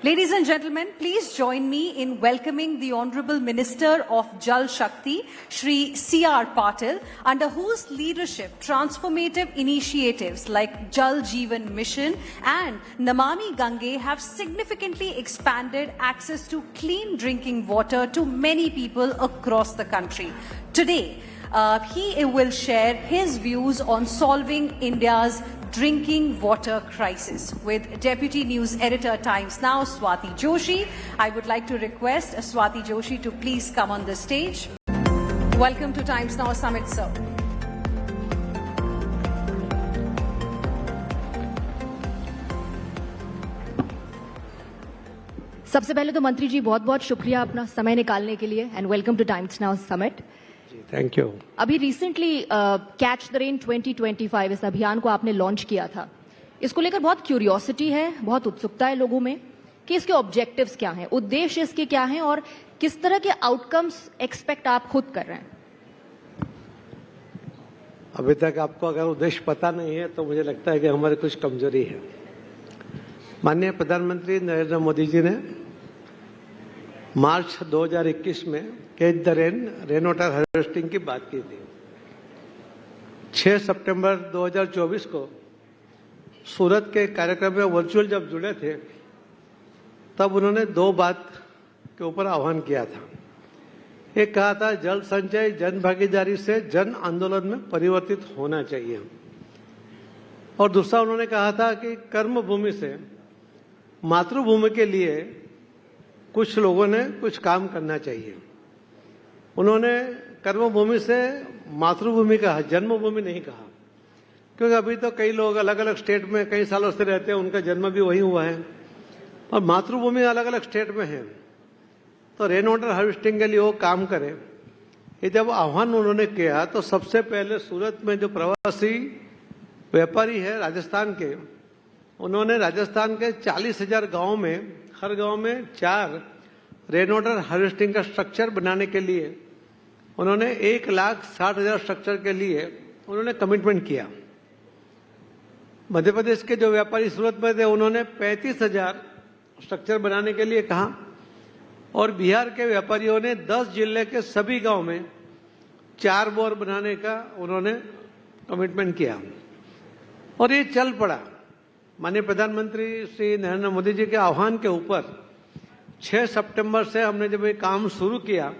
Ladies and gentlemen, please join me in welcoming the Honorable Minister of Jal Shakti, Shri C.R. Patil, under whose leadership transformative initiatives like Jal Jeevan Mission and Namami Gange have significantly expanded access to clean drinking water to many people across the country. Today, he will share his views on solving India's drinking water crisis with Deputy News Editor Times Now, Swati Joshi. I would like to request Swati Joshi to please come on the stage. Welcome to Times Now Summit, sir. सबसे पहले तो मंत्री जी बहुत बहुत शुक्रिया अपना समय निकालने के लिए and welcome two times now summit. Thank you. अभी रिसेंटली कैच द रेन 2025 इस अभियान को आपने लॉन्च किया था। इसको लेकर बहुत क्यूरियोसिटी है, बहुत उत्सुकता है लोगों में कि इसके ऑब्जेक्टिव्स क्या हैं, उद्देश्य इसके क्या हैं और किस तरह के आउटकम्स एक्सपेक्ट आप खुद कर रहे हैं। अभी तक आपको अगर उद्देश्य पता नहीं है तो मुझे लगता है कि हमारी कुछ कमजोरी है। माननीय प्रधानमंत्री नरेंद्र मोदी जी ने मार्च 2021 में catch the rain water harvesting की बात की थी। 6 सितंबर 2024 को सूरत के कार्यक्रम में वर्चुअल जब जुड़े थे तब उन्होंने 2 बात के ऊपर आह्वान किया था। एक कहा था जल संचय जन भागीदारी से जन आंदोलन में परिवर्तित होना चाहिए, और दूसरा उन्होंने कहा था कि कर्म भूमि से मातृभूमि के लिए कुछ लोगों ने कुछ काम करना चाहिए। उन्होंने कर्मभूमि से मातृभूमि कहा, जन्मभूमि नहीं कहा, क्योंकि अभी तो कई लोग अलग अलग स्टेट में कई सालों से रहते हैं, उनका जन्म भी वही हुआ है और मातृभूमि अलग अलग स्टेट में है, तो रेन वाटर हार्वेस्टिंग के लिए वो काम करें। ये जब आह्वान उन्होंने किया तो सबसे पहले सूरत में जो प्रवासी व्यापारी है राजस्थान के, उन्होंने राजस्थान के 40,000 गाँव में हर गांव में 4 रेन वाटर हार्वेस्टिंग का स्ट्रक्चर बनाने के लिए उन्होंने 1,60,000 स्ट्रक्चर के लिए उन्होंने कमिटमेंट किया। मध्य प्रदेश के जो व्यापारी सूरत में थे उन्होंने 35,000 स्ट्रक्चर बनाने के लिए कहा, और बिहार के व्यापारियों ने 10 जिले के सभी गांव में 4 बोर बनाने का उन्होंने कमिटमेंट किया, और ये चल पड़ा। माननीय प्रधानमंत्री श्री नरेंद्र मोदी जी के आह्वान के ऊपर 6 सितंबर से हमने जब ये काम शुरू किया,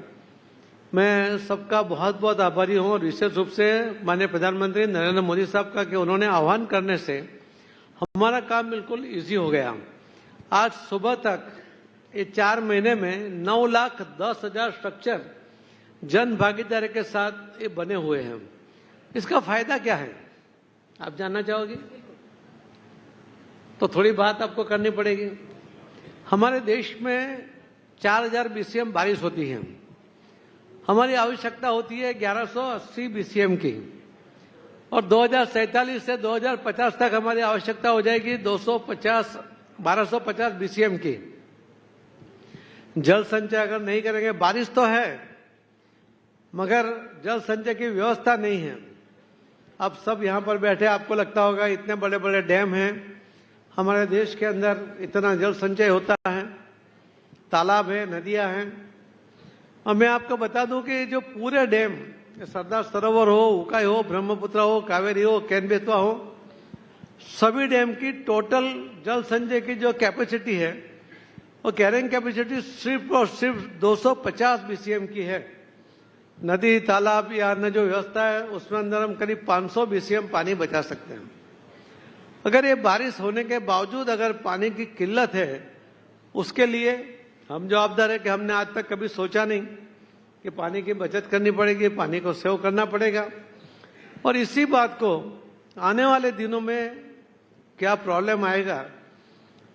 मैं सबका बहुत बहुत आभारी हूं, और विशेष रूप से माननीय प्रधानमंत्री नरेंद्र मोदी साहब का कि उन्होंने आह्वान करने से हमारा काम बिल्कुल इजी हो गया। आज सुबह तक ये 4 महीने में 9,10,000 स्ट्रक्चर जन भागीदारी के साथ ये बने हुए हैं। इसका फायदा क्या है आप जानना चाहोगे? तो थोड़ी बात आपको करनी पड़ेगी। हमारे देश में 4,000 BCM बारिश होती है, हमारी आवश्यकता होती है 1180 BCM की, और 2047 से 2050 तक हमारी आवश्यकता हो जाएगी 1250 BCM की। जल संचय अगर नहीं करेंगे, बारिश तो है मगर जल संचय की व्यवस्था नहीं है। अब सब यहाँ पर बैठे आपको लगता होगा इतने बड़े बड़े डैम हैं हमारे देश के अंदर, इतना जल संचय होता है, तालाब है, नदियां हैं, और मैं आपको बता दूं कि जो पूरे डैम, सरदार सरोवर हो, उकाई हो, ब्रह्मपुत्र हो, कावेरी हो, कैन बेतवा हो, सभी डैम की टोटल जल संचय की जो कैपेसिटी है वो कैरिंग कैपेसिटी सिर्फ और सिर्फ 250 BCM की है। नदी तालाब या अन्य जो व्यवस्था है उसमें अंदर हम करीब 500 BCM पानी बचा सकते हैं। अगर ये बारिश होने के बावजूद अगर पानी की किल्लत है, उसके लिए हम जवाबदार है कि हमने आज तक कभी सोचा नहीं कि पानी की बचत करनी पड़ेगी, पानी को सेव करना पड़ेगा, और इसी बात को आने वाले दिनों में क्या प्रॉब्लम आएगा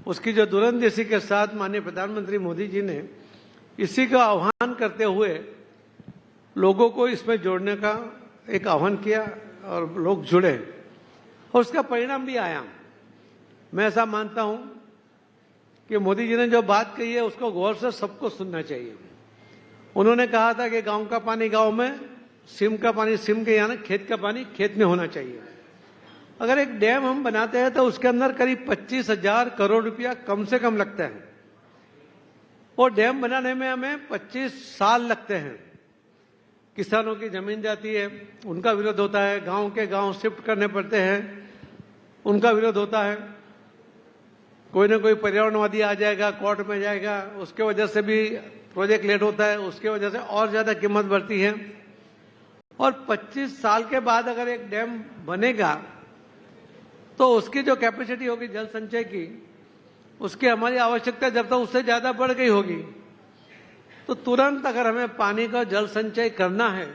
उसकी जो दूरंदेशी के साथ माननीय प्रधानमंत्री मोदी जी ने इसी का आह्वान करते हुए लोगों को इसमें जोड़ने का एक आह्वान किया और लोग जुड़े, और उसका परिणाम भी आया। मैं ऐसा मानता हूं कि मोदी जी ने जो बात कही है उसको गौर से सबको सुनना चाहिए। उन्होंने कहा था कि गांव का पानी गांव में, सिम का पानी सिम के, यानी खेत का पानी खेत में होना चाहिए। अगर एक डैम हम बनाते हैं तो उसके अंदर करीब 25,000 करोड़ रुपया कम से कम लगता है। और डैम बनाने में हमें 25 साल लगते हैं। किसानों की जमीन जाती है, उनका विरोध होता है, गांव के गांव शिफ्ट करने पड़ते हैं, उनका विरोध होता है, कोई ना कोई पर्यावरणवादी आ जाएगा, कोर्ट में जाएगा, उसके वजह से भी प्रोजेक्ट लेट होता है, उसके वजह से और ज्यादा कीमत बढ़ती है। और 25 साल के बाद अगर एक डैम बनेगा तो उसकी जो कैपेसिटी होगी जल संचय की, उसकी हमारी आवश्यकता जब तक उससे ज्यादा बढ़ गई होगी, तो तुरंत अगर हमें पानी का जल संचय करना है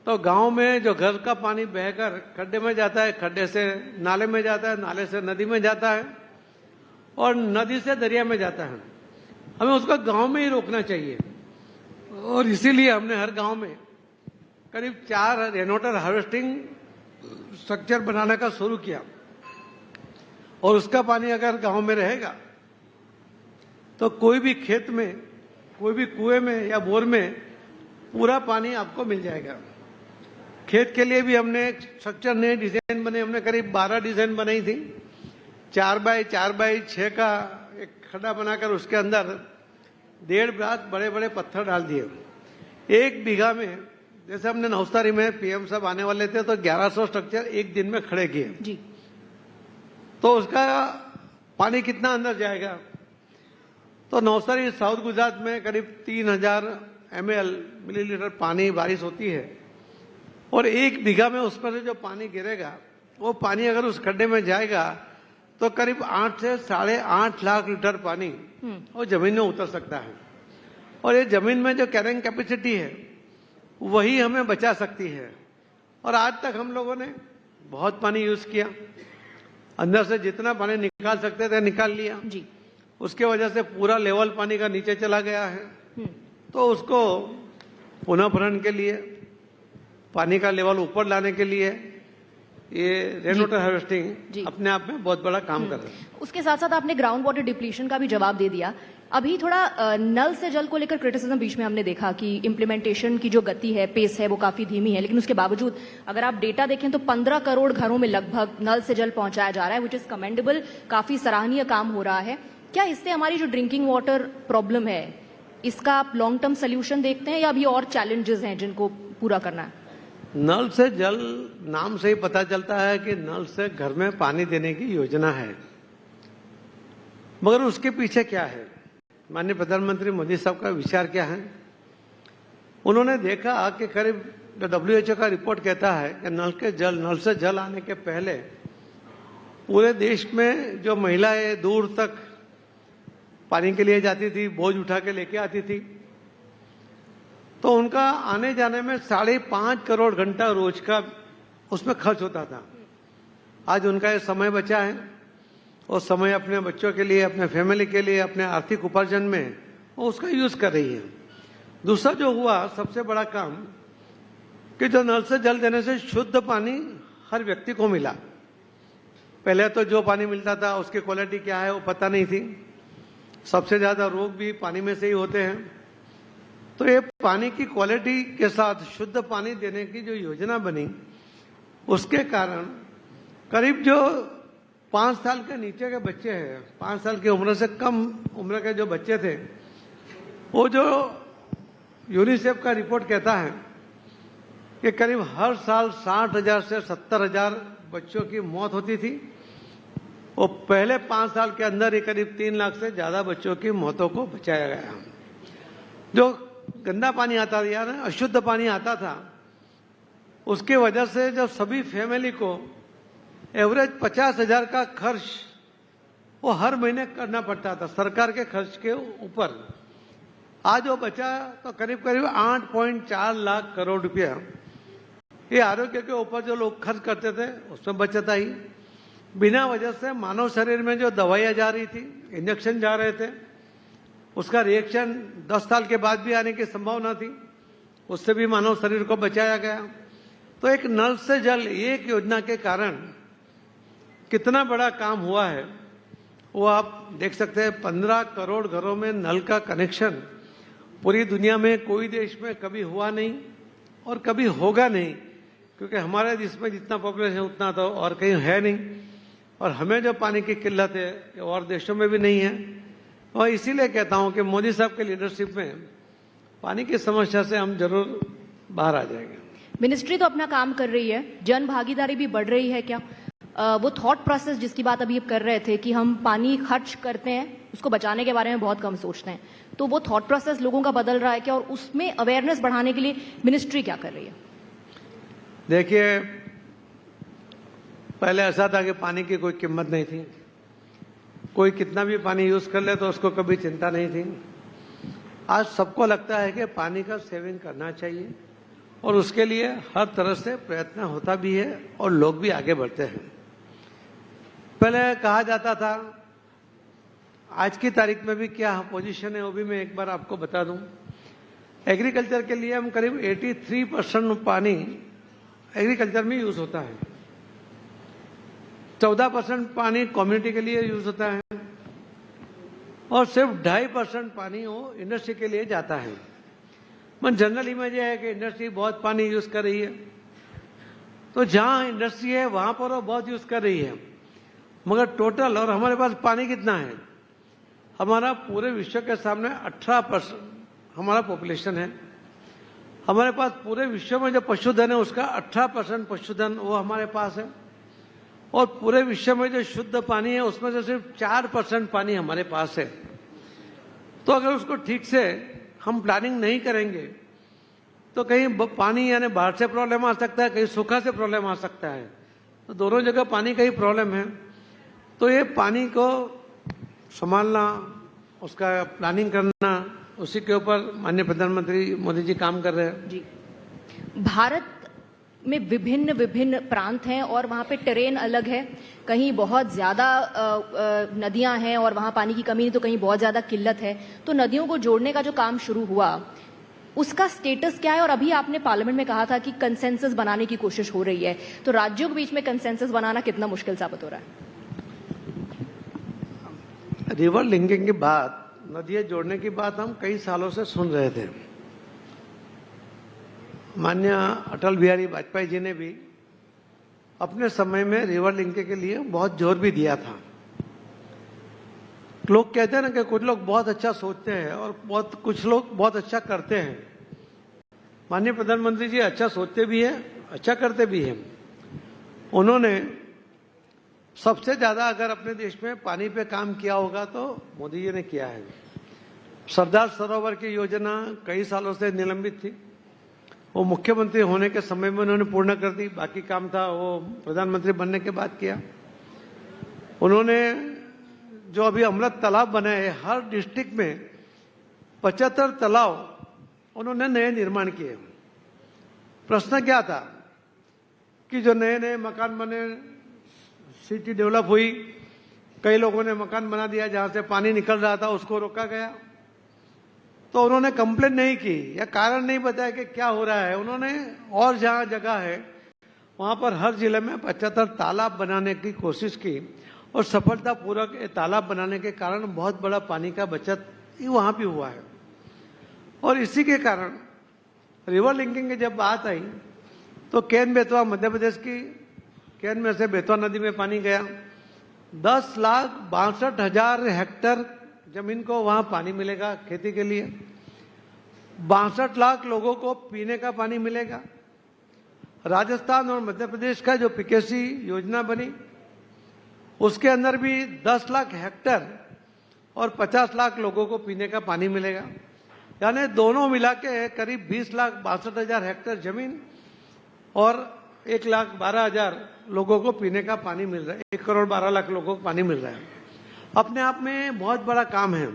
तो गांव में जो घर का पानी बहकर खड्डे में जाता है, खड्डे से नाले में जाता है, नाले से नदी में जाता है और नदी से दरिया में जाता है, हमें उसको गांव में ही रोकना चाहिए। और इसीलिए हमने हर गांव में करीब 4 रेन वाटर हार्वेस्टिंग स्ट्रक्चर बनाने का शुरू किया। और उसका पानी अगर गांव में रहेगा तो कोई भी खेत में, कोई भी कुएं में या बोर में पूरा पानी आपको मिल जाएगा। खेत के लिए भी हमने एक स्ट्रक्चर नए डिजाइन बने, हमने करीब 12 डिजाइन बनाई थी। 4x4x6 का एक खड्डा बनाकर उसके अंदर 1.5 ब्रास बड़े बड़े पत्थर डाल दिए। 1 बीघा में, जैसे हमने नौसारी में पीएम साहब आने वाले थे तो 1100 स्ट्रक्चर एक दिन में खड़े किए जी। तो उसका पानी कितना अंदर जाएगा? तो नौसारी साउथ गुजरात में करीब 3000 मिलीलीटर पानी बारिश होती है और 1 बीघा में उस पर से जो पानी गिरेगा, वो पानी अगर उस खड्डे में जाएगा तो करीब 8 से 8.5 लाख लीटर पानी वो जमीन में उतर सकता है। और ये जमीन में जो कैरिंग कैपेसिटी है वही हमें बचा सकती है। और आज तक हम लोगों ने बहुत पानी यूज किया, अंदर से जितना पानी निकाल सकते थे निकाल लिया जी। उसके वजह से पूरा लेवल पानी का नीचे चला गया है। तो उसको पुनः भरण के लिए, पानी का लेवल ऊपर लाने के लिए ये रेन वाटर हार्वेस्टिंग अपने आप में बहुत बड़ा काम कर रहा है। उसके साथ साथ आपने ग्राउंड वाटर डिप्लीशन का भी जवाब दे दिया। अभी थोड़ा नल से जल को लेकर क्रिटिसिज्म बीच में हमने देखा कि इम्प्लीमेंटेशन की जो गति है, पेस है, वो काफी धीमी है, लेकिन उसके बावजूद अगर आप डेटा देखें तो 15 करोड़ घरों में लगभग नल से जल पहुंचाया जा रहा है, विच इज कमेंडेबल। काफी सराहनीय काम हो रहा है। क्या इससे हमारी जो ड्रिंकिंग वाटर प्रॉब्लम है इसका आप लॉन्ग टर्म सोल्यूशन देखते हैं या अभी और चैलेंजेस हैं जिनको पूरा करना है? नल से जल नाम से ही पता चलता है कि नल से घर में पानी देने की योजना है, मगर उसके पीछे क्या है? माननीय प्रधानमंत्री मोदी साहब का विचार क्या है? उन्होंने देखा कि करीब WHO का रिपोर्ट कहता है कि नल से जल आने के पहले पूरे देश में जो महिलाएं दूर तक पानी के लिए जाती थी, बोझ उठा के लेके आती थी, तो उनका आने जाने में 5.5 करोड़ घंटा रोज का उसमें खर्च होता था। आज उनका ये समय बचा है और समय अपने बच्चों के लिए, अपने फैमिली के लिए, अपने आर्थिक उपार्जन में वो उसका यूज कर रही है। दूसरा जो हुआ सबसे बड़ा काम कि जो नल से जल देने से शुद्ध पानी हर व्यक्ति को मिला। पहले तो जो पानी मिलता था उसकी क्वालिटी क्या है वो पता नहीं थी, सबसे ज्यादा रोग भी पानी में से ही होते हैं। तो ये पानी की क्वालिटी के साथ शुद्ध पानी देने की जो योजना बनी, उसके कारण करीब जो 5 साल के नीचे के बच्चे हैं, 5 साल की उम्र से कम उम्र के जो बच्चे थे, वो जो यूनिसेफ का रिपोर्ट कहता है कि करीब हर साल 60,000 से 70,000 बच्चों की मौत होती थी और पहले 5 साल के अंदर ही करीब 3 लाख से ज्यादा बच्चों की मौतों को बचाया गया। जो गंदा पानी आता था, यार अशुद्ध पानी आता था, उसके वजह से जब सभी फैमिली को एवरेज 50,000 का खर्च वो हर महीने करना पड़ता था सरकार के खर्च के ऊपर। आज वो बचा तो करीब करीब 8.4 लाख करोड़ रुपया ये आरोग्य के ऊपर जो लोग खर्च करते थे उसमें बचत आई। बिना वजह से मानव शरीर में जो दवाइयां जा रही थी, इंजेक्शन जा रहे थे, उसका रिएक्शन 10 साल के बाद भी आने की संभावना थी, उससे भी मानव शरीर को बचाया गया। तो एक नल से जल एक योजना के कारण कितना बड़ा काम हुआ है वो आप देख सकते हैं। 15 करोड़ घरों में नल का कनेक्शन पूरी दुनिया में कोई देश में कभी हुआ नहीं और कभी होगा नहीं, क्योंकि हमारे देश में जितना पॉपुलेशन उतना तो और कहीं है नहीं। और हमें जो पानी की किल्लत है और देशों में भी नहीं है, और इसीलिए कहता हूं कि मोदी साहब के लीडरशिप में पानी की समस्या से हम जरूर बाहर आ जाएंगे। मिनिस्ट्री तो अपना काम कर रही है, जन भागीदारी भी बढ़ रही है क्या? वो थॉट प्रोसेस जिसकी बात अभी आप कर रहे थे कि हम पानी खर्च करते हैं, उसको बचाने के बारे में बहुत कम सोचते हैं, तो वो थॉट प्रोसेस लोगों का बदल रहा है क्या? और उसमें अवेयरनेस बढ़ाने के लिए मिनिस्ट्री क्या कर रही है? देखिए, पहले ऐसा था कि पानी की कोई कीमत नहीं थी, कोई कितना भी पानी यूज कर ले तो उसको कभी चिंता नहीं थी। आज सबको लगता है कि पानी का सेविंग करना चाहिए और उसके लिए हर तरह से प्रयत्न होता भी है और लोग भी आगे बढ़ते हैं। पहले कहा जाता था, आज की तारीख में भी क्या पोजीशन है वो भी मैं एक बार आपको बता दूं। एग्रीकल्चर के लिए हम करीब 83% पानी एग्रीकल्चर में यूज होता है, 14% पानी कम्युनिटी के लिए यूज होता है और सिर्फ 2.5% पानी वो इंडस्ट्री के लिए जाता है। मन जनरल इमेज है कि इंडस्ट्री बहुत पानी यूज कर रही है, तो जहां इंडस्ट्री है वहां पर वो बहुत यूज कर रही है, मगर टोटल और हमारे पास पानी कितना है? हमारा पूरे विश्व के सामने 18% हमारा पॉपुलेशन है। हमारे पास पूरे विश्व में जो पशुधन है उसका 18% पशुधन वो हमारे पास है और पूरे विश्व में जो शुद्ध पानी है उसमें से सिर्फ 4% पानी हमारे पास है। तो अगर उसको ठीक से हम प्लानिंग नहीं करेंगे तो कहीं पानी यानी बाहर से प्रॉब्लम आ सकता है, कहीं सूखा से प्रॉब्लम आ सकता है, तो दोनों जगह पानी का ही प्रॉब्लम है। तो ये पानी को संभालना, उसका प्लानिंग करना, उसी के ऊपर माननीय प्रधानमंत्री मोदी जी काम कर रहे हैं। जी, भारत में विभिन्न विभिन्न प्रांत हैं और वहाँ पे टेरेन अलग है, कहीं बहुत ज़्यादा नदियाँ हैं और वहाँ पानी की कमी नहीं, तो कहीं बहुत ज़्यादा किल्लत है। तो नदियों को जोड़ने का जो काम शुरू हुआ उसका स्टेटस क्या है? और अभी आपने पार्लियामेंट में कहा था कि कंसेंसस बनाने की कोशिश हो रही है, तो राज्यों के बीच में कंसेंसस बनाना कितना मुश्किल साबित हो रहा है? रिवर लिंकिंग की बात, नदियाँ जोड़ने की बात हम कई सालों से सुन रहे थे। माननीय अटल बिहारी वाजपेयी जी ने भी अपने समय में रिवर लिंकिंग के लिए बहुत जोर भी दिया था। लोग कहते हैं ना कि कुछ लोग बहुत अच्छा सोचते हैं और कुछ लोग बहुत अच्छा करते हैं। माननीय प्रधानमंत्री जी अच्छा सोचते भी हैं, अच्छा करते भी हैं। उन्होंने सबसे ज्यादा अगर अपने देश में पानी पे काम किया होगा तो मोदी जी ने किया है। सरदार सरोवर की योजना कई सालों से निलंबित थी, वो मुख्यमंत्री होने के समय में उन्होंने पूर्ण कर दी, बाकी काम था वो प्रधानमंत्री बनने के बाद किया। उन्होंने जो अभी अमृत तालाब बनाए हैं, हर डिस्ट्रिक्ट में 75 तालाब उन्होंने नए निर्माण किए। प्रश्न क्या था कि जो नए नए मकान बने, सिटी डेवलप हुई, कई लोगों ने मकान बना दिया, जहां से पानी निकल रहा था उसको रोका गया, तो उन्होंने कंप्लेन नहीं की या कारण नहीं बताया कि क्या हो रहा है। उन्होंने और जहां जगह है वहां पर हर जिले में 75 तालाब बनाने की कोशिश की और सफलतापूर्वक तालाब बनाने के कारण बहुत बड़ा पानी का बचत वहां भी हुआ है। और इसी के कारण रिवर लिंकिंग की जब बात आई तो केन बेतवा मध्य प्रदेश की केन में से बेतवा नदी में पानी गया, 10,62,000 हेक्टेयर जमीन को वहां पानी मिलेगा खेती के लिए, 62 लाख लोगों को पीने का पानी मिलेगा। राजस्थान और मध्य प्रदेश का जो पीकेसी योजना बनी उसके अंदर भी 10 लाख हेक्टेयर और 50 लाख लोगों को पीने का पानी मिलेगा, यानी दोनों मिला के करीब 20,62,000 हेक्टेयर जमीन और 1,12,000 लोगों को पीने का पानी मिल रहा है, 1,12,00,000 लोगों को पानी मिल रहा है। अपने आप में बहुत बड़ा काम है।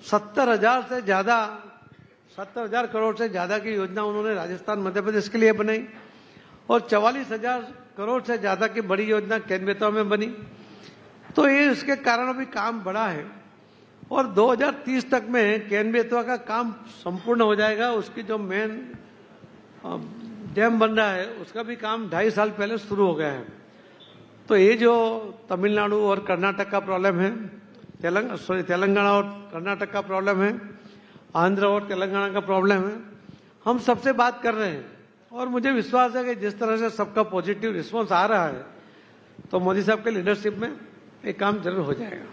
70,000 करोड़ से ज्यादा की योजना उन्होंने राजस्थान मध्य प्रदेश के लिए बनाई और 44,000 करोड़ से ज्यादा की बड़ी योजना केन बेतवा में बनी। तो ये इसके कारण अभी काम बढ़ा है और 2030 तक में केन बेतवा का काम संपूर्ण हो जाएगा। उसकी जो मेन डैम बन रहा है उसका भी काम 2.5 साल पहले शुरू हो गया है। तो ये जो तमिलनाडु और कर्नाटक का प्रॉब्लम है, तेलंगाना और कर्नाटक का प्रॉब्लम है, आंध्र और तेलंगाना का प्रॉब्लम है, हम सबसे बात कर रहे हैं और मुझे विश्वास है कि जिस तरह से सबका पॉजिटिव रिस्पांस आ रहा है तो मोदी साहब के लीडरशिप में ये काम जरूर हो जाएगा।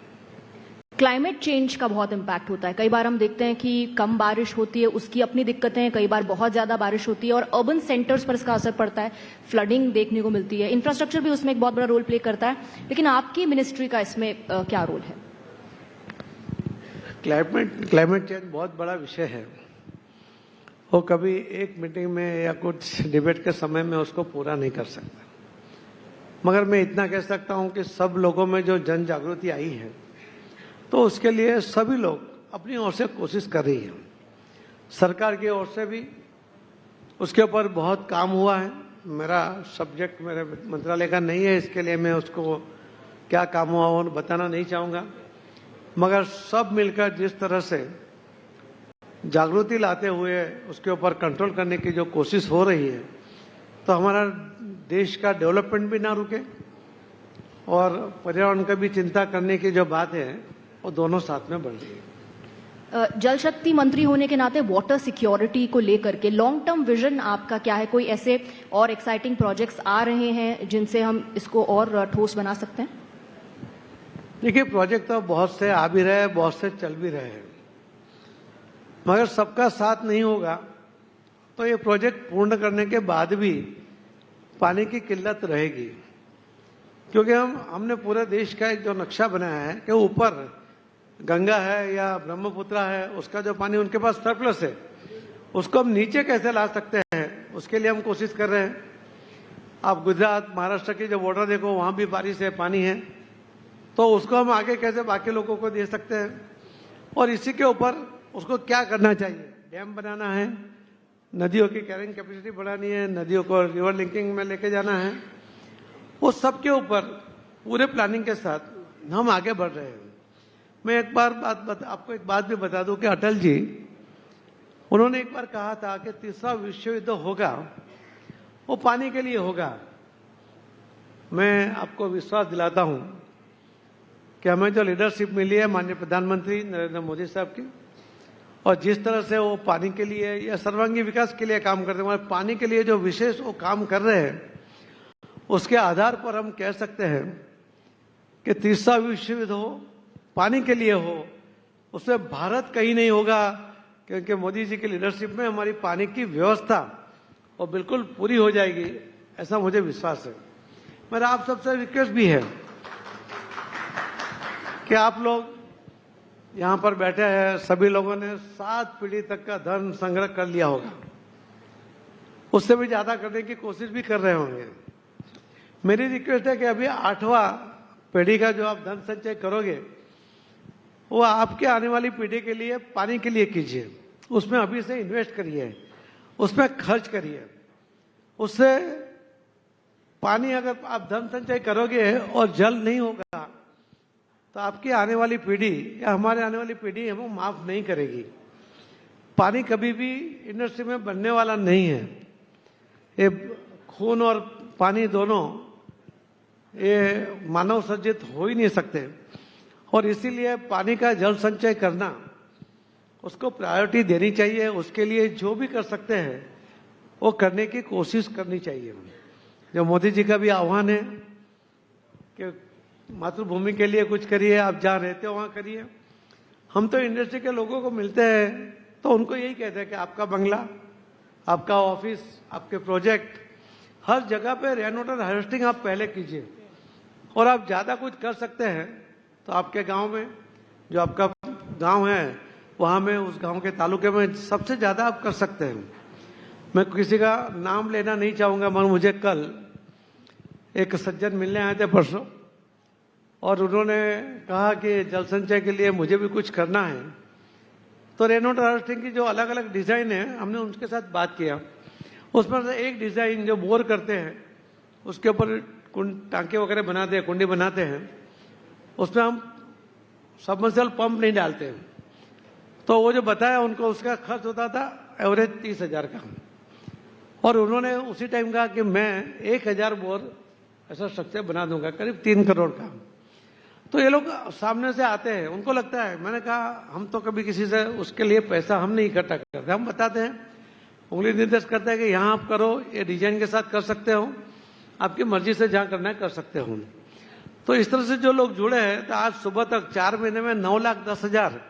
क्लाइमेट चेंज का बहुत इम्पैक्ट होता है। कई बार हम देखते हैं कि कम बारिश होती है, उसकी अपनी दिक्कतें हैं, कई बार बहुत ज्यादा बारिश होती है और अर्बन सेंटर्स पर इसका असर पड़ता है, फ्लडिंग देखने को मिलती है, इंफ्रास्ट्रक्चर भी उसमें एक बहुत बड़ा रोल प्ले करता है। लेकिन आपकी मिनिस्ट्री का इसमें क्या रोल है? क्लाइमेट चेंज बहुत बड़ा विषय है। वो कभी एक मीटिंग में या कुछ डिबेट के समय में उसको पूरा नहीं कर सकता, मगर मैं इतना कह सकता हूं कि सब लोगों में जो जन जागृति आई है, तो उसके लिए सभी लोग अपनी ओर से कोशिश कर रही हैं। सरकार की ओर से भी उसके ऊपर बहुत काम हुआ है। मेरा सब्जेक्ट मेरे मंत्रालय का नहीं है, इसके लिए मैं उसको क्या काम हुआ वो बताना नहीं चाहूँगा, मगर सब मिलकर जिस तरह से जागृति लाते हुए उसके ऊपर कंट्रोल करने की जो कोशिश हो रही है, तो हमारा देश का डेवलपमेंट भी ना रुके और पर्यावरण का भी चिंता करने की जो बात है वो दोनों साथ में बढ़ रही है। जल शक्ति मंत्री होने के नाते वाटर सिक्योरिटी को लेकर के लॉन्ग टर्म विजन आपका क्या है? कोई ऐसे और एक्साइटिंग प्रोजेक्ट्स आ रहे हैं जिनसे हम इसको और ठोस बना सकते हैं? देखिए, प्रोजेक्ट तो बहुत से आ भी रहे हैं, बहुत से चल भी रहे हैं, मगर सबका साथ नहीं होगा तो ये प्रोजेक्ट पूर्ण करने के बाद भी पानी की किल्लत रहेगी। क्योंकि हमने पूरे देश का एक जो नक्शा बनाया है कि ऊपर गंगा है या ब्रह्मपुत्र है, उसका जो पानी उनके पास सरप्लस है, उसको हम नीचे कैसे ला सकते हैं, उसके लिए हम कोशिश कर रहे हैं। आप गुजरात महाराष्ट्र की जो बॉर्डर देखो, वहां भी बारिश है, पानी है, तो उसको हम आगे कैसे बाकी लोगों को दे सकते हैं। और इसी के ऊपर उसको क्या करना चाहिए, डैम बनाना है, नदियों की कैरिंग कैपेसिटी बढ़ानी है, नदियों को रिवर लिंकिंग में लेके जाना है, वो सब के ऊपर पूरे प्लानिंग के साथ हम आगे बढ़ रहे हैं। मैं एक बार आपको एक बात भी बता दूं कि अटल जी, उन्होंने एक बार कहा था कि तीसरा विश्व युद्ध होगा वो पानी के लिए होगा। मैं आपको विश्वास दिलाता हूं कि हमें जो लीडरशिप मिली है माननीय प्रधानमंत्री नरेंद्र मोदी साहब की, और जिस तरह से वो पानी के लिए या सर्वांगीण विकास के लिए काम करते हैं, पानी के लिए जो विशेष वो काम कर रहे हैं, उसके आधार पर हम कह सकते हैं कि तीसरा विश्व युद्ध हो, पानी के लिए हो, उसमें भारत कहीं नहीं होगा, क्योंकि मोदी जी की लीडरशिप में हमारी पानी की व्यवस्था वो बिल्कुल पूरी हो जाएगी, ऐसा मुझे विश्वास है। मेरा आप सबसे रिक्वेस्ट भी है कि आप लोग यहाँ पर बैठे हैं, सभी लोगों ने 7 पीढ़ी तक का धन संग्रह कर लिया होगा, उससे भी ज्यादा करने की कोशिश भी कर रहे होंगे। मेरी रिक्वेस्ट है कि अभी 8वां पीढ़ी का जो आप धन संचय करोगे वो आपके आने वाली पीढ़ी के लिए पानी के लिए कीजिए, उसमें अभी से इन्वेस्ट करिए, उसमें खर्च करिए। उससे पानी अगर आप धन संचय करोगे और जल नहीं होगा तो आपकी आने वाली पीढ़ी या हमारे आने वाली पीढ़ी हमें माफ नहीं करेगी। पानी कभी भी इंडस्ट्री में बनने वाला नहीं है। ये खून और पानी दोनों ये मानव सृजित हो ही नहीं सकते, और इसीलिए पानी का जल संचय करना उसको प्रायोरिटी देनी चाहिए। उसके लिए जो भी कर सकते हैं वो करने की कोशिश करनी चाहिए। जो मोदी जी का भी आह्वान है कि मातृभूमि के लिए कुछ करिए, आप जहाँ रहते हो वहाँ करिए। हम तो इंडस्ट्री के लोगों को मिलते हैं तो उनको यही कहते हैं कि आपका बंगला, आपका ऑफिस, आपके प्रोजेक्ट, हर जगह पे रेन वाटर हार्वेस्टिंग आप पहले कीजिए, और आप ज्यादा कुछ कर सकते हैं तो आपके गांव में, जो आपका गांव है वहां में, उस गांव के तालुके में सबसे ज्यादा आप कर सकते हैं। मैं किसी का नाम लेना नहीं चाहूंगा, मगर मुझे कल एक सज्जन मिलने आए थे परसों, और उन्होंने कहा कि जल संचय के लिए मुझे भी कुछ करना है। तो रेन वाटर हार्वेस्टिंग की जो अलग अलग डिजाइन है, हमने उनके साथ बात किया। उसमें से एक डिजाइन जो बोर करते हैं, उसके ऊपर टांके वगैरह बनाते हैं, कुंडी बनाते हैं, उसमें हम सबमर्सिबल पंप नहीं डालते हैं। तो वो जो बताया उनको, उसका खर्च होता था एवरेज 30,000 का, और उन्होंने उसी टाइम कहा कि मैं 1,000 बोर ऐसा स्ट्रक्चर बना दूंगा, करीब 3 करोड़ का। तो ये लोग सामने से आते हैं, उनको लगता है, मैंने कहा हम तो कभी किसी से उसके लिए पैसा हम नहीं इकट्ठा करते, हम बताते हैं, उंगली निर्देश करते हैं कि यहाँ आप करो, ये डिजाइन के साथ कर सकते हो, आपकी मर्जी से जहाँ करना है कर सकते हो। तो इस तरह से जो लोग जुड़े हैं, तो आज सुबह तक 4 महीने में 9,10,000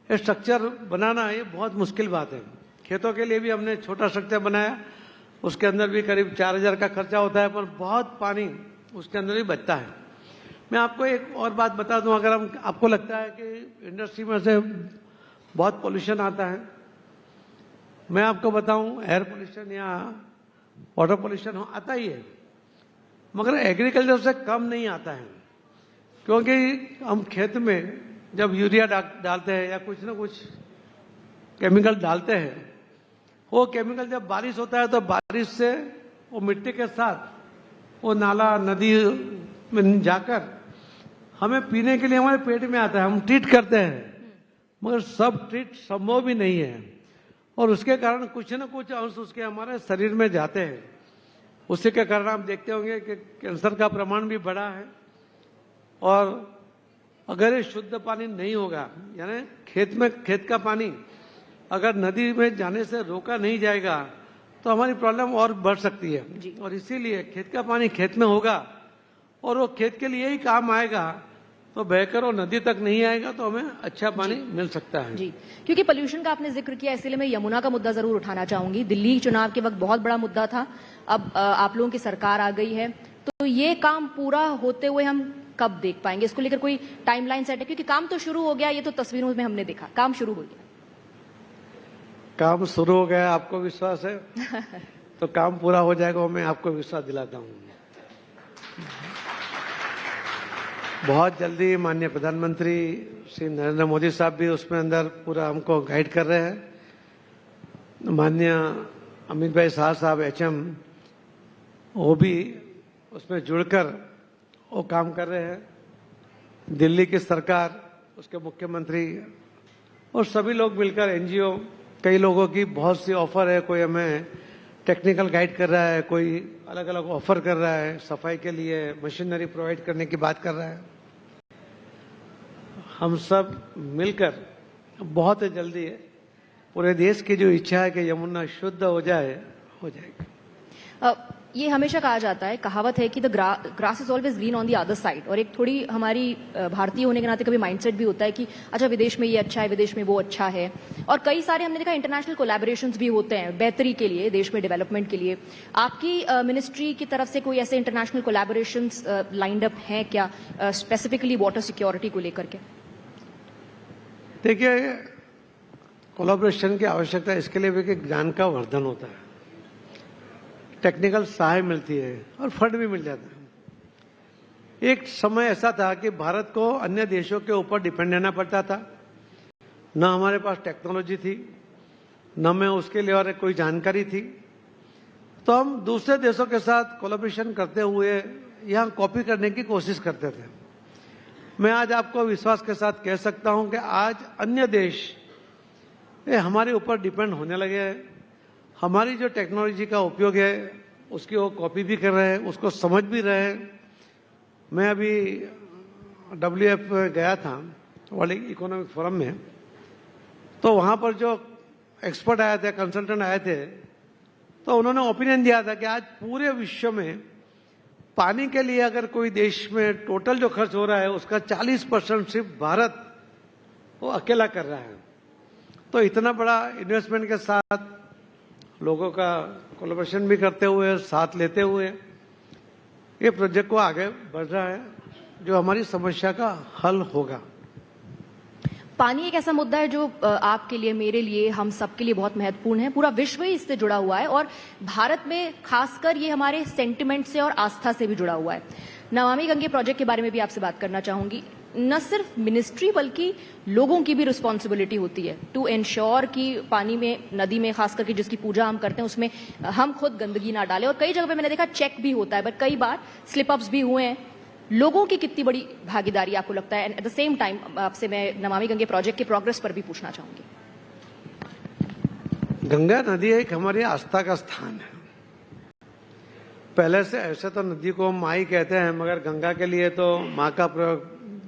स्ट्रक्चर बनाना ये बहुत मुश्किल बात है। खेतों के लिए भी हमने छोटा स्ट्रक्चर बनाया, उसके अंदर भी करीब 4,000 का खर्चा होता है, पर बहुत पानी उसके अंदर भी बचता है। मैं आपको एक और बात बता दूं, अगर आपको लगता है कि इंडस्ट्री में से बहुत पोल्यूशन आता है, मैं आपको बताऊं एयर पोल्यूशन या वाटर पोल्यूशन आता ही है, मगर एग्रीकल्चर से कम नहीं आता है। क्योंकि हम खेत में जब यूरिया डालते हैं या कुछ ना कुछ केमिकल डालते हैं, वो केमिकल जब बारिश होता है तो बारिश से वो मिट्टी के साथ वो नाला नदी में जाकर हमें पीने के लिए हमारे पेट में आता है। हम ट्रीट करते हैं, मगर सब ट्रीट संभव भी नहीं है, और उसके कारण कुछ न कुछ अंश उसके हमारे शरीर में जाते हैं। उसी के कारण आप देखते होंगे कि कैंसर का प्रमाण भी बढ़ा है। और अगर ये शुद्ध पानी नहीं होगा, यानी खेत का पानी अगर नदी में जाने से रोका नहीं जाएगा, तो हमारी प्रॉब्लम और बढ़ सकती है। और इसीलिए खेत का पानी खेत में होगा और वो खेत के लिए ही काम आएगा, तो बहकर वो नदी तक नहीं आएगा, तो हमें अच्छा पानी मिल सकता है। जी, क्योंकि पोल्यूशन का आपने जिक्र किया, इसलिए मैं यमुना का मुद्दा जरूर उठाना चाहूंगी। दिल्ली चुनाव के वक्त बहुत बड़ा मुद्दा था, अब आप लोगों की सरकार आ गई है, तो ये काम पूरा होते हुए हम कब देख पाएंगे? इसको लेकर कोई टाइमलाइन सेट है? क्योंकि काम तो शुरू हो गया, ये तो तस्वीरों में हमने देखा, काम शुरू हो गया। काम शुरू हो गया, आपको विश्वास है? तो काम पूरा हो जाएगा, मैं आपको विश्वास दिलाता हूँ। बहुत जल्दी माननीय प्रधानमंत्री श्री नरेंद्र मोदी साहब भी उसमें अंदर पूरा हमको गाइड कर रहे हैं। माननीय अमित भाई शाह साहब HM, वो भी उसमें जुड़कर वो काम कर रहे हैं। दिल्ली की सरकार, उसके मुख्यमंत्री और सभी लोग मिलकर, NGO, कई लोगों की बहुत सी ऑफर है। कोई हमें टेक्निकल गाइड कर रहा है, कोई अलग अलग ऑफर कर रहा है, सफाई के लिए मशीनरी प्रोवाइड करने की बात कर रहा है। हम सब मिलकर बहुत जल्दी पूरे देश की जो इच्छा है कि यमुना शुद्ध हो जाए, हो जाएगी। ये हमेशा कहा जाता है, कहावत है कि the grass is always green on the other side, और एक थोड़ी हमारी भारतीय होने के नाते कभी माइंडसेट भी होता है कि अच्छा विदेश में ये अच्छा है, विदेश में वो अच्छा है। और कई सारे हमने देखा इंटरनेशनल कोलैबोरेशंस भी होते हैं बेहतरी के लिए, देश में डेवलपमेंट के लिए। आपकी मिनिस्ट्री की तरफ से कोई ऐसे इंटरनेशनल कोलैबोरेशंस लाइंड अप हैं क्या, स्पेसिफिकली वाटर सिक्योरिटी को लेकर के? देखिए, कोलैबोरेशन की आवश्यकता इसके लिए भी कि ज्ञान का वर्धन होता है, टेक्निकल सहायता मिलती है और फंड भी मिल जाता है। एक समय ऐसा था कि भारत को अन्य देशों के ऊपर डिपेंड रहना पड़ता था, न हमारे पास टेक्नोलॉजी थी, न में उसके लिए और कोई जानकारी थी। तो हम दूसरे देशों के साथ कोलैबोरेशन करते हुए यहाँ कॉपी करने की कोशिश करते थे। मैं आज आपको विश्वास के साथ कह सकता हूं कि आज अन्य देश हमारे ऊपर डिपेंड होने लगे हैं। हमारी जो टेक्नोलॉजी का उपयोग है उसकी वो कॉपी भी कर रहे हैं, उसको समझ भी रहे हैं। मैं अभी WF गया था, वर्ल्ड इकोनॉमिक फोरम में, तो वहां पर जो एक्सपर्ट आए थे, कंसल्टेंट आए थे, तो उन्होंने ओपिनियन दिया था कि आज पूरे विश्व में पानी के लिए अगर कोई देश में टोटल जो खर्च हो रहा है उसका 40% सिर्फ भारत वो अकेला कर रहा है। तो इतना बड़ा इन्वेस्टमेंट के साथ लोगों का कोलैबोरेशन भी करते हुए, साथ लेते हुए ये प्रोजेक्ट को आगे बढ़ रहा है, जो हमारी समस्या का हल होगा। पानी एक ऐसा मुद्दा है जो आपके लिए, मेरे लिए, हम सबके लिए बहुत महत्वपूर्ण है। पूरा विश्व ही इससे जुड़ा हुआ है और भारत में खासकर ये हमारे सेंटिमेंट से और आस्था से भी जुड़ा हुआ है। नमामि गंगे प्रोजेक्ट के बारे में भी आपसे बात करना चाहूंगी। न सिर्फ मिनिस्ट्री बल्कि लोगों की भी रिस्पॉन्सिबिलिटी होती है टू एंश्योर कि पानी में, नदी में खास करके जिसकी पूजा हम करते हैं उसमें हम खुद गंदगी ना डालें। और कई जगह पे मैंने देखा चेक भी होता है, बट कई बार स्लिप अप्स भी हुए हैं। लोगों की कितनी बड़ी भागीदारी आपको लगता है? And at the same time आपसे मैं नमामि गंगे प्रोजेक्ट के प्रोग्रेस पर भी पूछना चाहूंगी। गंगा नदी एक हमारी आस्था का स्थान है। पहले से ऐसे तो नदी को माँ ही कहते हैं, मगर गंगा के लिए तो माँ का प्रयोग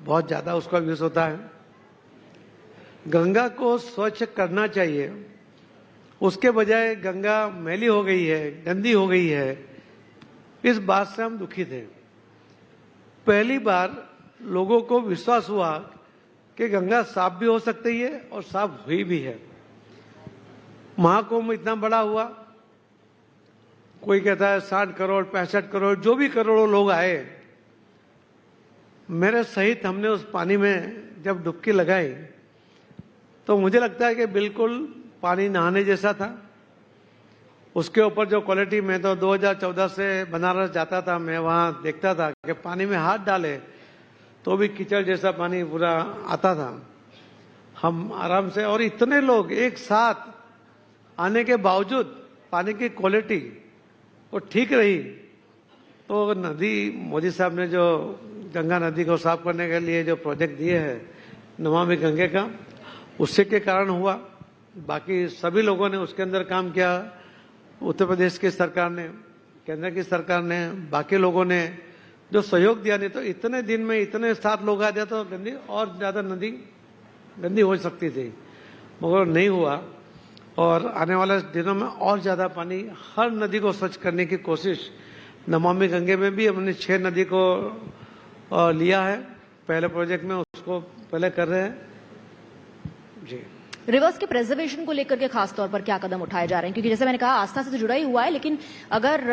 बहुत ज्यादा उसका यूज होता है। गंगा को स्वच्छ करना चाहिए, उसके बजाय गंगा मैली हो गई है, गंदी हो गई है, इस बात से हम दुखी थे। पहली बार लोगों को विश्वास हुआ कि गंगा साफ भी हो सकती है और साफ हुई भी है। महाकुंभ इतना बड़ा हुआ, कोई कहता है 60 करोड़ 65 करोड़, जो भी करोड़ों लोग आए, मेरे सहित हमने उस पानी में जब डुबकी लगाई तो मुझे लगता है कि बिल्कुल पानी नहाने जैसा था। उसके ऊपर जो क्वालिटी, मैं तो 2014 से बनारस जाता था, मैं वहां देखता था कि पानी में हाथ डाले तो भी कीचड़ जैसा पानी पूरा आता था। हम आराम से, और इतने लोग एक साथ आने के बावजूद पानी की क्वालिटी वो ठीक रही। तो नदी, मोदी साहब ने जो गंगा नदी को साफ करने के लिए जो प्रोजेक्ट दिए हैं नमामि गंगे का, उससे के कारण हुआ। बाकी सभी लोगों ने उसके अंदर काम किया। उत्तर प्रदेश की सरकार ने, केंद्र की सरकार ने, बाकी लोगों ने जो सहयोग दिया, नहीं तो इतने दिन में इतने 7 लोग आ जाते तो गंदी और ज्यादा नदी गंदी हो सकती थी, मगर नहीं हुआ। और आने वाले दिनों में और ज्यादा पानी, हर नदी को स्वच्छ करने की कोशिश नमामि गंगे में भी हमने 6 नदी को लिया है पहले प्रोजेक्ट में, उसको पहले कर रहे हैं जी। रिवर्स के प्रिजर्वेशन को लेकर के खास तौर पर क्या कदम उठाए जा रहे हैं? क्योंकि जैसे मैंने कहा, आस्था से तो जुड़ा ही हुआ है, लेकिन अगर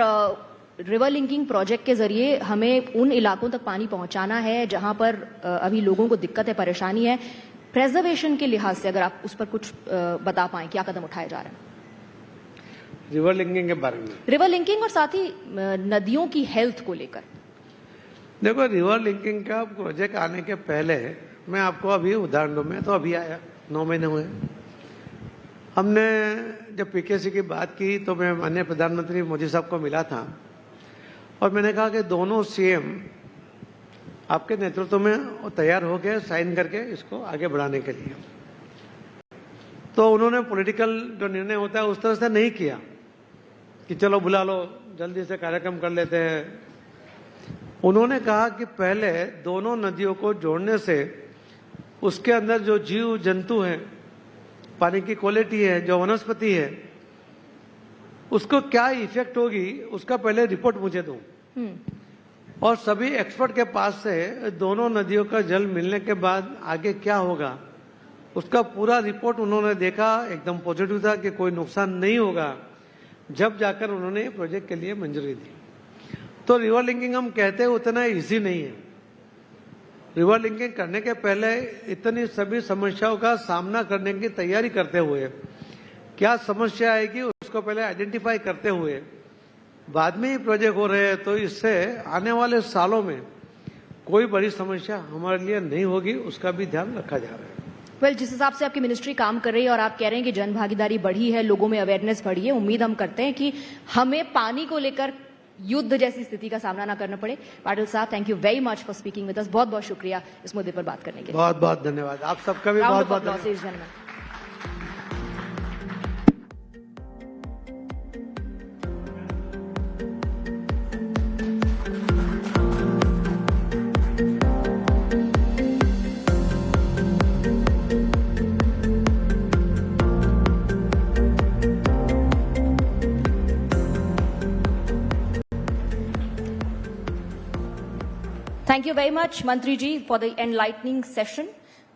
रिवर लिंकिंग प्रोजेक्ट के जरिए हमें उन इलाकों तक पानी पहुंचाना है जहां पर अभी लोगों को दिक्कत है, परेशानी है, प्रिजर्वेशन के लिहाज से अगर आप उस पर कुछ बता पाएं, क्या कदम उठाए जा रहे हैं रिवर लिंकिंग के बारे में? रिवर लिंकिंग और साथ ही नदियों की हेल्थ को लेकर। देखो, रिवर लिंकिंग का प्रोजेक्ट आने के पहले मैं आपको अभी उदाहरण दूं, मैं तो अभी आया, 9 महीने हुए। हमने जब पीकेसी की बात की तो मैं माननीय प्रधानमंत्री मोदी साहब को मिला था और मैंने कहा कि दोनों सीएम आपके नेतृत्व में तैयार हो गए साइन करके इसको आगे बढ़ाने के लिए। तो उन्होंने पॉलिटिकल जो निर्णय होता है उस तरह से नहीं किया कि चलो बुला लो, जल्दी से कार्यक्रम कर लेते हैं। उन्होंने कहा कि पहले दोनों नदियों को जोड़ने से उसके अंदर जो जीव जंतु है, पानी की क्वालिटी है, जो वनस्पति है, उसको क्या इफेक्ट होगी उसका पहले रिपोर्ट मुझे दो। और सभी एक्सपर्ट के पास से दोनों नदियों का जल मिलने के बाद आगे क्या होगा उसका पूरा रिपोर्ट उन्होंने देखा, एकदम पॉजिटिव था कि कोई नुकसान नहीं होगा। जब जाकर उन्होंने प्रोजेक्ट के लिए मंजूरी दी। तो रिवर लिंकिंग हम कहते हैं उतना इजी नहीं है। रिवर लिंकिंग करने के पहले इतनी सभी समस्याओं का सामना करने की तैयारी करते हुए, क्या समस्या आएगी उसको पहले आइडेंटिफाई करते हुए बाद में ही प्रोजेक्ट हो रहे हैं, तो इससे आने वाले सालों में कोई बड़ी समस्या हमारे लिए नहीं होगी, उसका भी ध्यान रखा जा रहा है। वेल, जिस हिसाब से आपकी मिनिस्ट्री काम कर रही है और आप कह रहे हैं कि जन भागीदारी बढ़ी है, लोगों में अवेयरनेस बढ़ी है, उम्मीद हम करते हैं कि हमें पानी को लेकर युद्ध जैसी स्थिति का सामना ना करना पड़े। पाटिल साहब, thank you very much for speaking with us. बहुत बहुत शुक्रिया इस मुद्दे पर बात करने के लिए। बहुत बहुत धन्यवाद। आप सबका भी बहुत बहुत धन्यवाद। Thank you very much, Mantri ji, for the enlightening session.